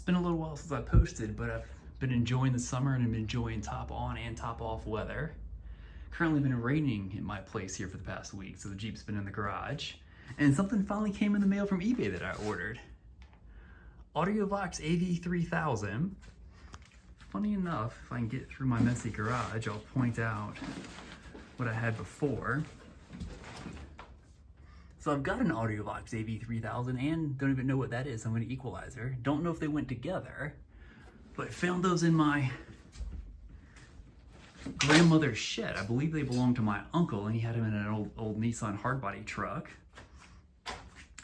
been a little while since I posted, but I've been enjoying the summer and I've been enjoying top on and top off weather. Currently been raining in my place here for the past week, so the Jeep's been in the garage. And something finally came in the mail from eBay that I ordered. Audiovox AV3000. Funny enough, if I can get through my messy garage, I'll point out what I had before. So I've got an Audiovox AV3000 and don't even know what that is. I'm an equalizer. Don't know if they went together, but found those in my grandmother's shed. I believe they belonged to my uncle, and he had them in an old Nissan hardbody truck.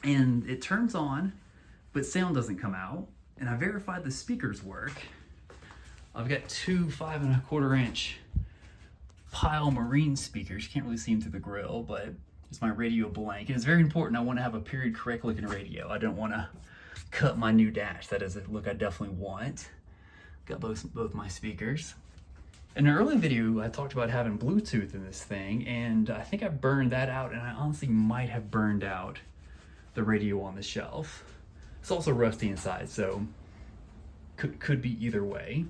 And it turns on, but sound doesn't come out. And I verified the speakers work. I've got two 5¼ inch Pyle Marine speakers. You can't really see them through the grill, but it's my radio blank. And it's very important. I want to have a period correct looking radio. I don't want to cut my new dash. That is a look I definitely want. Got both my speakers. In an early video, I talked about having Bluetooth in this thing, and I think I burned that out, and I honestly might have burned out the radio on the shelf. It's also rusty inside, so could be either way.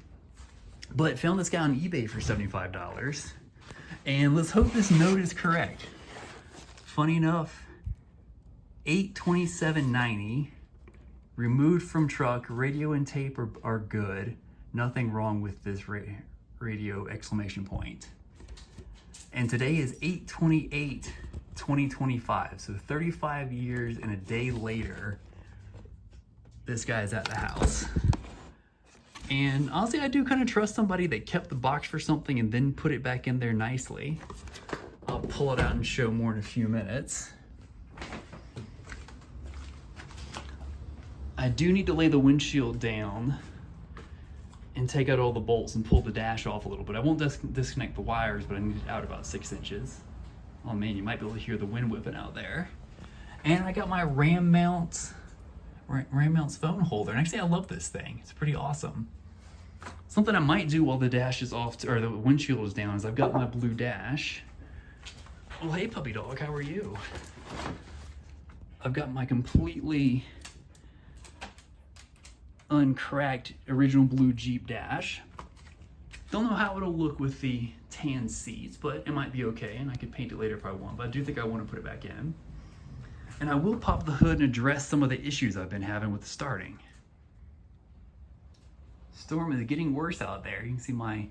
But found this guy on eBay for $75, and let's hope this note is correct. Funny enough, 8/27/90, removed from truck, radio and tape are good. Nothing wrong with this radio, exclamation point. And today is 8/28/2025, so 35 years and a day later, this guy is at the house. And honestly, I do kind of trust somebody that kept the box for something and then put it back in there nicely. I'll pull it out and show more in a few minutes. I do need to lay the windshield down and take out all the bolts and pull the dash off a little bit. I won't disconnect the wires, but I need it out about 6 inches. Oh man, you might be able to hear the wind whipping out there. And I got my Ram Mounts phone holder. And actually, I love this thing. It's pretty awesome. Something I might do while the dash is off, or the windshield is down, is I've got my blue dash. Oh, hey puppy dog, how are you? I've got my completely uncracked original blue Jeep dash. Don't know how it'll look with the tan seats, but it might be okay, and I could paint it later if I want, but I do think I want to put it back in. And I will pop the hood and address some of the issues I've been having with the starting. Storm is getting worse out there. You can see my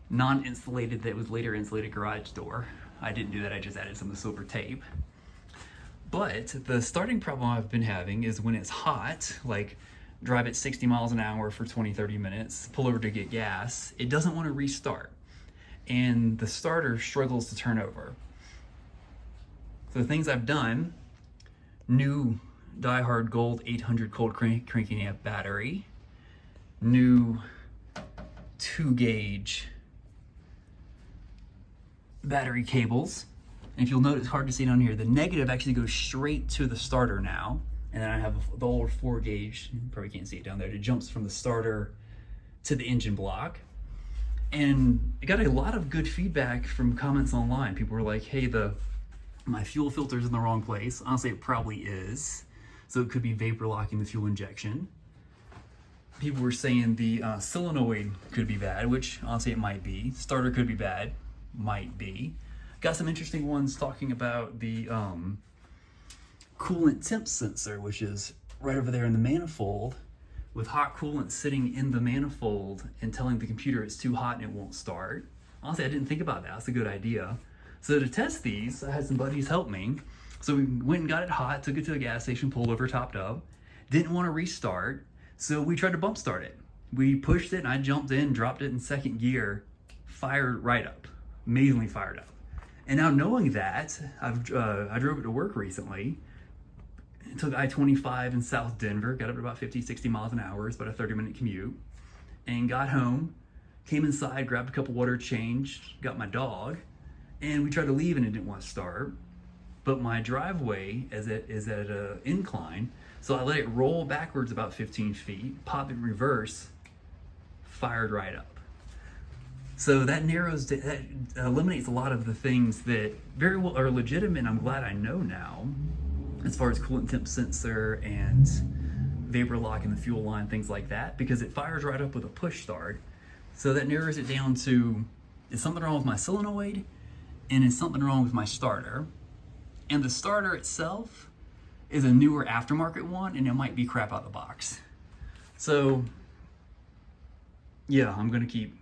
non-insulated, that was later insulated garage door. I didn't do that, I just added some of the silver tape. But the starting problem I've been having is when it's hot, like drive at 60 miles an hour for 20-30 minutes, pull over to get gas, it doesn't want to restart. And the starter struggles to turn over. So the things I've done, new DieHard Gold 800 cold cranking amp battery, new 2-gauge battery cables. And if you'll notice, hard to see down here, the negative actually goes straight to the starter now. And then I have the old 4-gauge, you probably can't see it down there, it jumps from the starter to the engine block. And I got a lot of good feedback from comments online. People were like, hey, my fuel filter's in the wrong place. Honestly, it probably is. So it could be vapor locking the fuel injection. People were saying the solenoid could be bad, which honestly it might be. Starter could be bad, might be. Got some interesting ones talking about the coolant temp sensor, which is right over there in the manifold, with hot coolant sitting in the manifold and telling the computer it's too hot and it won't start. Honestly, I didn't think about that. That's a good idea. So to test these, I had some buddies help me. So we went and got it hot, took it to a gas station, pulled over, topped up. Didn't want to restart, so we tried to bump start it. We pushed it and I jumped in, dropped it in second gear, fired right up, amazingly fired up. And now knowing that, I drove it to work recently. Took I-25 in South Denver, got up to about 50-60 miles an hour, it's about a 30-minute commute, and got home, came inside, grabbed a cup of water, changed, got my dog, and we tried to leave and it didn't want to start. But my driveway is at an incline, so I let it roll backwards about 15 feet, pop it in reverse, fired right up. So that eliminates a lot of the things that very well are legitimate, and I'm glad I know now, as far as coolant temp sensor and vapor lock in the fuel line, things like that, because it fires right up with a push start. So that narrows it down to, is something wrong with my solenoid? And is something wrong with my starter? And the starter itself is a newer aftermarket one, and it might be crap out of the box. So yeah, I'm gonna keep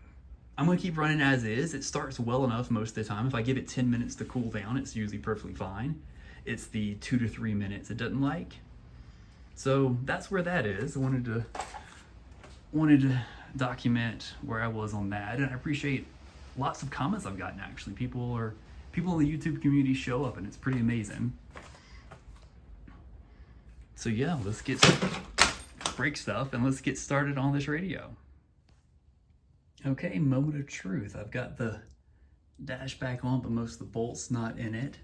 running as is. It starts well enough most of the time. If I give it 10 minutes to cool down, it's usually perfectly fine. It's the 2 to 3 minutes it doesn't like. So that's where that is. I wanted to document where I was on that, and I appreciate lots of comments I've gotten. Actually, people in the YouTube community show up, and it's pretty amazing. So yeah, let's get break stuff and let's get started on this radio. Okay, moment of truth. I've got the dash back on, but most of the bolts not in it.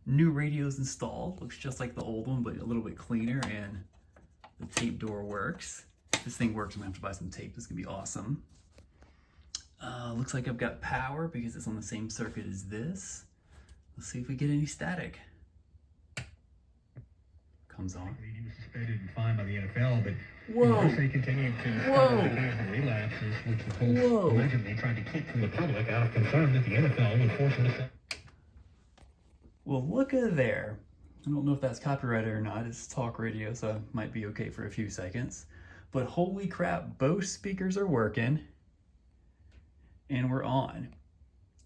New radio's installed. Looks just like the old one, but a little bit cleaner, and the tape door works. If this thing works, I'm gonna have to buy some tape. This is gonna be awesome. Looks like I've got power because it's on the same circuit as this. Let's see if we get any static. Comes on. He was suspended and fined by the NFL, but Whoa. he continued to relapses, which the Colts allegedly tried to keep from the public out of concern that the NFL would force him to say. Well, look at there. I don't know if that's copyrighted or not. It's talk radio, so it might be okay for a few seconds. But holy crap, both speakers are working. And we're on.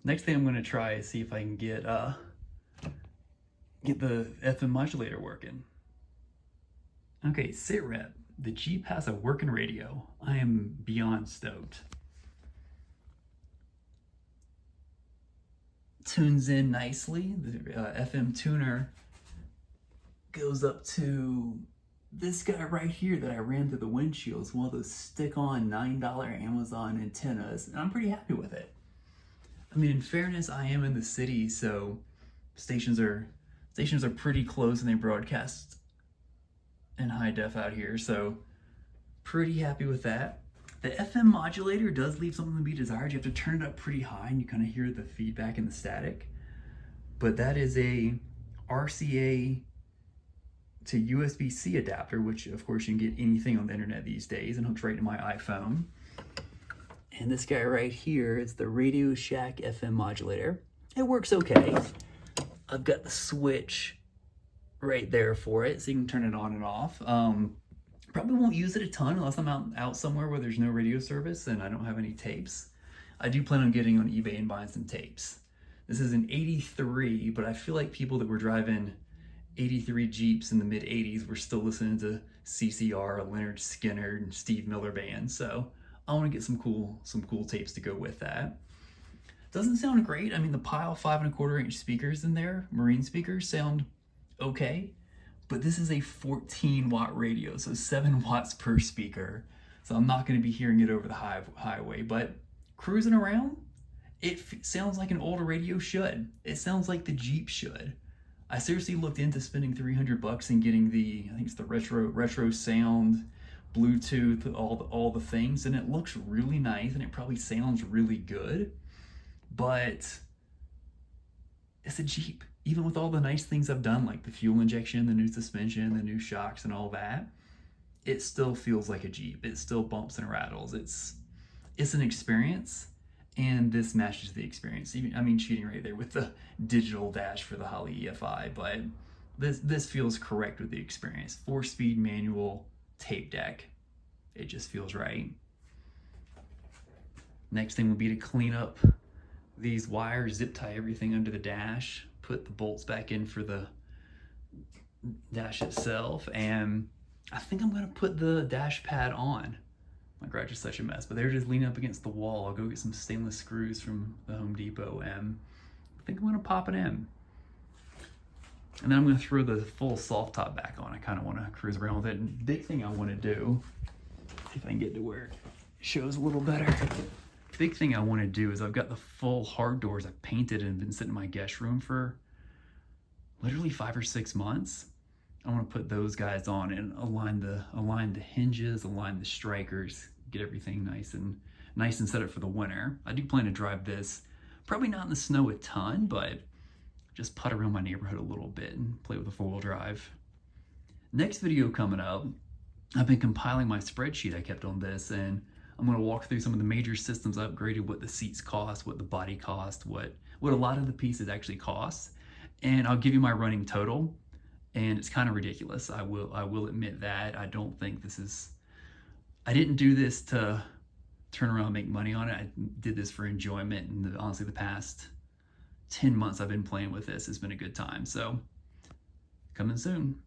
Next thing I'm going to try is see if I can get the FM modulator working. Okay, sit rep. The Jeep has a working radio. I am beyond stoked. Tunes in nicely. The FM tuner goes up to this guy right here that I ran through the windshield. It's one of those stick-on $9 Amazon antennas, and I'm pretty happy with it. I mean, in fairness, I am in the city, so stations are pretty close, and they broadcast in high def out here, so pretty happy with that. The FM modulator does leave something to be desired. You have to turn it up pretty high, and you kind of hear the feedback and the static. But that is a RCA to USB-C adapter, which of course you can get anything on the internet these days, and hooks right to my iPhone. And this guy right here is the Radio Shack FM modulator. It works okay. I've got the switch right there for it, so you can turn it on and off. Probably won't use it a ton unless I'm out somewhere where there's no radio service and I don't have any tapes. I do plan on getting on eBay and buying some tapes. This is an 83, but I feel like people that were driving 83 Jeeps in the mid 80s were still listening to CCR, Leonard Skinner, and Steve Miller Band. So I want to get some cool tapes to go with that. Doesn't sound great. I mean, the Pyle 5¼ inch speakers in there, marine speakers, sound okay, but this is a 14 watt radio, so 7 watts per speaker. So I'm not going to be hearing it over the highway, but cruising around, it sounds like an older radio should. It sounds like the Jeep should. I seriously looked into spending $300 and getting I think it's the retro sound, Bluetooth, all the things, and it looks really nice and it probably sounds really good, but it's a Jeep. Even with all the nice things I've done, like the fuel injection, the new suspension, the new shocks and all that, it still feels like a Jeep. It still bumps and rattles. It's an experience, and this matches the experience. I mean, cheating right there with the digital dash for the Holley EFI, but this feels correct with the experience. 4-speed manual tape deck. It just feels right. Next thing will be to clean up these wires, zip tie everything under the dash, put the bolts back in for the dash itself, and I think I'm gonna put the dash pad on. My garage is such a mess, but they're just leaning up against the wall. I'll go get some stainless screws from the Home Depot, and I think I'm gonna pop it in. And then I'm gonna throw the full soft top back on. I kind of wanna cruise around with it. And the big thing I wanna do, see if I can get to where it shows a little better. The big thing I wanna do is I've got the full hard doors I've painted and been sitting in my guest room for literally 5 or 6 months. I want to put those guys on and align the hinges, align the strikers, get everything nice and set up for the winter. I do plan to drive this, probably not in the snow a ton, but just putt around my neighborhood a little bit and play with the 4-wheel drive. Next video coming up, I've been compiling my spreadsheet I kept on this, and I'm going to walk through some of the major systems I upgraded, what the seats cost, what the body cost, what a lot of the pieces actually cost, and I'll give you my running total. And it's kind of ridiculous. I will admit that. I don't think this is, I didn't do this to turn around and make money on it. I did this for enjoyment, and honestly the past 10 months I've been playing with this. It's been a good time. So coming soon.